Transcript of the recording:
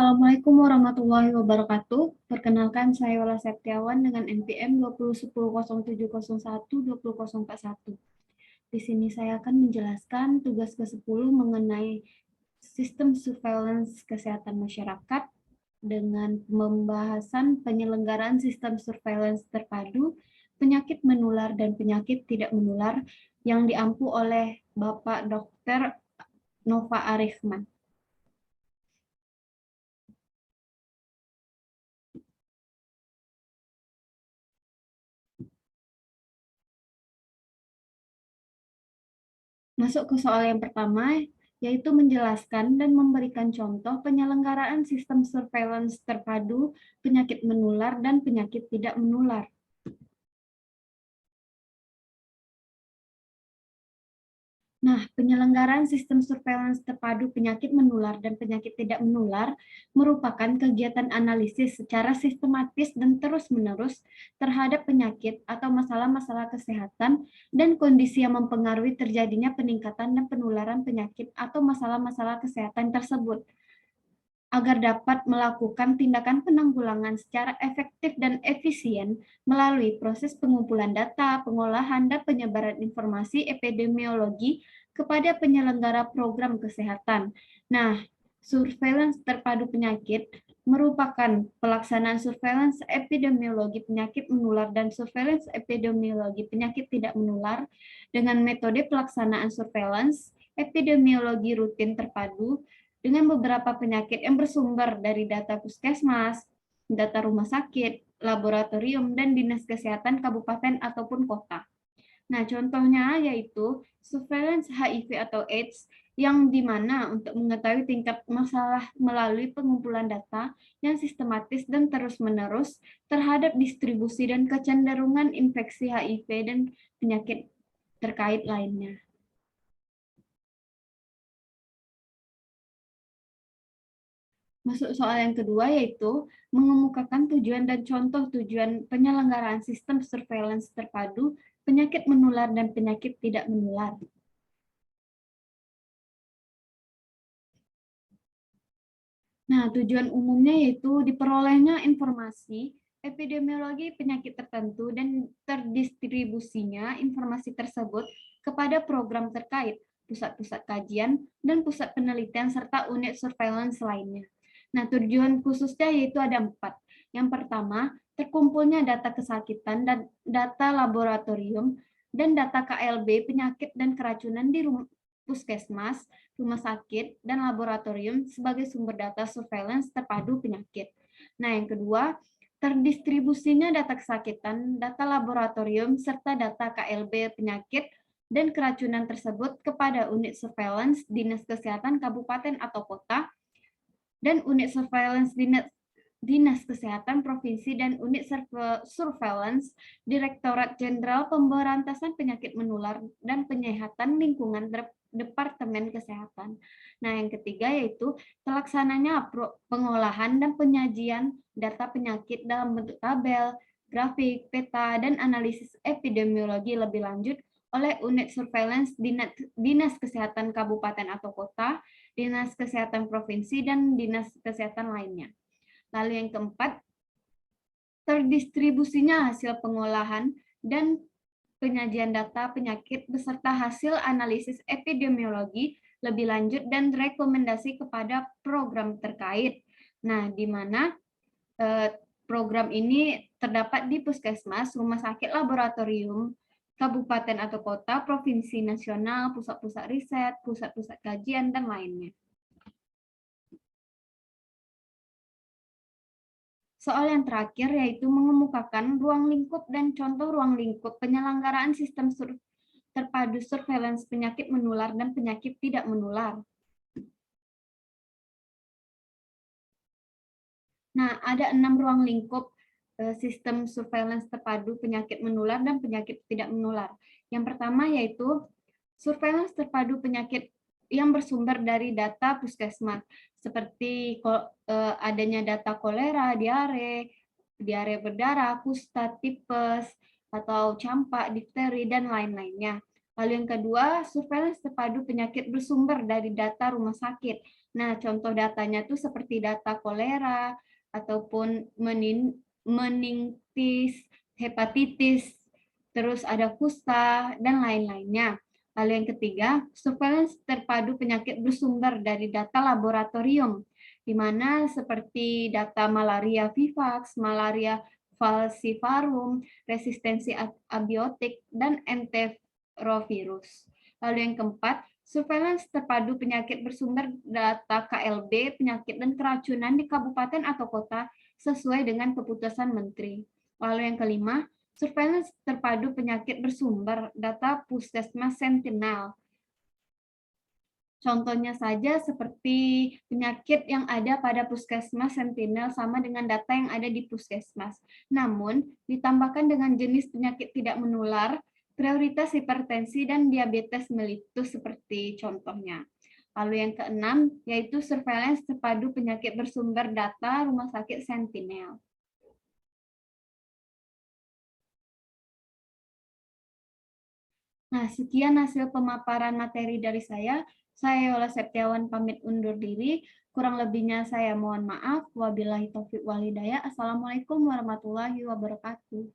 Assalamualaikum warahmatullahi wabarakatuh. Perkenalkan, saya Yola Septiawan dengan NPM 201007012041. Di sini saya akan menjelaskan tugas ke-10 mengenai sistem surveillance kesehatan masyarakat dengan pembahasan penyelenggaraan sistem surveillance terpadu, penyakit menular dan penyakit tidak menular yang diampu oleh Bapak Dr. Nova Arifman. Masuk ke soal yang pertama, yaitu menjelaskan dan memberikan contoh penyelenggaraan sistem surveillance terpadu penyakit menular dan penyakit tidak menular. Nah, penyelenggaraan sistem surveillance terpadu penyakit menular dan penyakit tidak menular merupakan kegiatan analisis secara sistematis dan terus-menerus terhadap penyakit atau masalah-masalah kesehatan dan kondisi yang mempengaruhi terjadinya peningkatan dan penularan penyakit atau masalah-masalah kesehatan tersebut, agar dapat melakukan tindakan penanggulangan secara efektif dan efisien melalui proses pengumpulan data, pengolahan, dan penyebaran informasi epidemiologi kepada penyelenggara program kesehatan. Nah, surveillance terpadu penyakit merupakan pelaksanaan surveillance epidemiologi penyakit menular dan surveillance epidemiologi penyakit tidak menular dengan metode pelaksanaan surveillance epidemiologi rutin terpadu dengan beberapa penyakit yang bersumber dari data puskesmas, data rumah sakit, laboratorium, dan dinas kesehatan kabupaten ataupun kota. Nah, contohnya yaitu surveillance HIV atau AIDS, yang dimana untuk mengetahui tingkat masalah melalui pengumpulan data yang sistematis dan terus-menerus terhadap distribusi dan kecenderungan infeksi HIV dan penyakit terkait lainnya. Masuk soal yang kedua, yaitu mengemukakan tujuan dan contoh tujuan penyelenggaraan sistem surveillance terpadu penyakit menular dan penyakit tidak menular. Nah, tujuan umumnya yaitu diperolehnya informasi epidemiologi penyakit tertentu dan terdistribusinya informasi tersebut kepada program terkait, pusat-pusat kajian, dan pusat penelitian serta unit surveillance lainnya. Nah, tujuan khususnya yaitu ada 4. Yang pertama, terkumpulnya data kesakitan dan data laboratorium dan data KLB penyakit dan keracunan di puskesmas, rumah sakit, dan laboratorium sebagai sumber data surveillance terpadu penyakit. Nah, yang kedua, terdistribusinya data kesakitan, data laboratorium, serta data KLB penyakit dan keracunan tersebut kepada unit surveillance Dinas Kesehatan Kabupaten atau Kota, dan unit surveillance Dinas Kesehatan Provinsi dan unit surveillance Direktorat Jenderal Pemberantasan Penyakit Menular dan Penyehatan Lingkungan Departemen Kesehatan. Nah, yang ketiga yaitu pelaksananya pengolahan dan penyajian data penyakit dalam bentuk tabel, grafik, peta, dan analisis epidemiologi lebih lanjut oleh unit surveillance Dinas Kesehatan Kabupaten atau Kota, Dinas Kesehatan Provinsi, dan Dinas Kesehatan lainnya. Lalu yang keempat, terdistribusinya hasil pengolahan dan penyajian data penyakit beserta hasil analisis epidemiologi lebih lanjut dan rekomendasi kepada program terkait. Nah, di mana program ini terdapat di puskesmas, rumah sakit, laboratorium, kabupaten atau kota, provinsi nasional, pusat-pusat riset, pusat-pusat kajian, dan lainnya. Soal yang terakhir yaitu mengemukakan ruang lingkup dan contoh ruang lingkup penyelenggaraan sistem terpadu surveillance penyakit menular dan penyakit tidak menular. Nah, ada 6 ruang lingkup sistem surveillance terpadu penyakit menular dan penyakit tidak menular. Yang pertama yaitu surveillance terpadu penyakit yang bersumber dari data puskesmas, seperti adanya data kolera, diare berdarah, kusta, tipes, atau campak, difteri, dan lain-lainnya. Lalu yang kedua, surveillance terpadu penyakit bersumber dari data rumah sakit. Nah, contoh datanya tuh seperti data kolera ataupun meningitis, hepatitis, terus ada kusta dan lain-lainnya. Lalu yang ketiga, surveillance terpadu penyakit bersumber dari data laboratorium, di mana seperti data malaria vivax, malaria falciparum, resistensi abiotik, dan enterovirus. Lalu yang keempat, surveillance terpadu penyakit bersumber data KLB, penyakit dan keracunan di kabupaten atau kota sesuai dengan keputusan menteri. Lalu yang kelima, surveillance terpadu penyakit bersumber data Puskesmas Sentinel. Contohnya saja seperti penyakit yang ada pada Puskesmas Sentinel sama dengan data yang ada di Puskesmas. Namun, ditambahkan dengan jenis penyakit tidak menular, prioritas hipertensi dan diabetes mellitus seperti contohnya. Lalu yang keenam, yaitu surveillance terpadu penyakit bersumber data Rumah Sakit Sentinel. Nah, sekian hasil pemaparan materi dari saya. Saya Yola Septiawan pamit undur diri. Kurang lebihnya saya mohon maaf. Wabillahi taufiq walhidayah. Assalamualaikum warahmatullahi wabarakatuh.